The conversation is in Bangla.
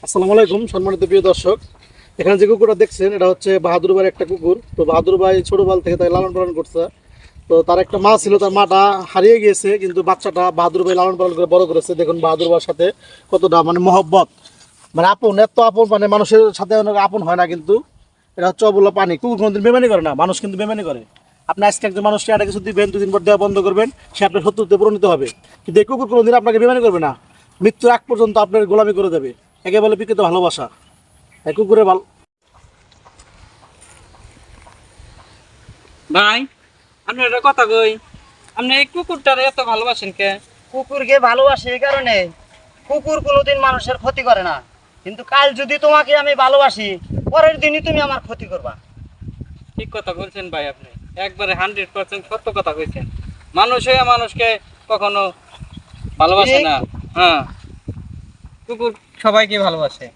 আসসালামু আলাইকুম সম্মানিত প্রিয় দর্শক। এখানে যে কুকুরটা দেখছেন এটা হচ্ছে বাহাদুর ভাইয়ের একটা কুকুর। তো বাহাদুর ভাই ছোটবেলা থেকে তাই লালন পালন করছে। তো তার একটা মা ছিল, তার মাটা হারিয়ে গিয়েছে, কিন্তু বাচ্চাটা বাহাদুর ভাই লালন পালন করে বড় করেছে। দেখুন বাহাদুর ভাইয়ের সাথে কতটা মহব্বত, আপন, এত আপন, মানুষের সাথে অনেক আপন হয় না। কিন্তু এটা হচ্ছে অবলা পানি। কুকুর কোনোদিন বেমানি করে না, মানুষ কিন্তু বেমানি করে। আপনি আজকে একজন মানুষকে একটা কিছু দিবেন, দুদিন পর দেওয়া বন্ধ করবেন, সে আপনার শত্রুতে পরিণত হবে। কিন্তু এই কুকুর কোনোদিন আপনাকে বেমানি করবে না, মৃত্যুর আগ পর্যন্ত আপনার গোলামি করে দেবে। একে বলে প্রকৃত ভালোবাসা। এই কুকুরের ভাই, আপনি একটা কথা কই, আপনি এই কুকুরটারে এত ভালোবাসেন কে? কুকুরকে ভালোবাসি এই কারণে, কুকুর কোনোদিন মানুষের ক্ষতি করে না। কিন্তু কাল যদি তোমাকে আমি ভালোবাসি, পরের দিনই তুমি আমার ক্ষতি করবা। ঠিক কথা বলছেন ভাই, আপনি একবারে 100% সত্য কথা কইছেন। মানুষ হয়ে মানুষকে কখনো ভালোবাসে ঠিক। না। হ্যাঁ, কুকুর সবাইকে ভালোবাসে।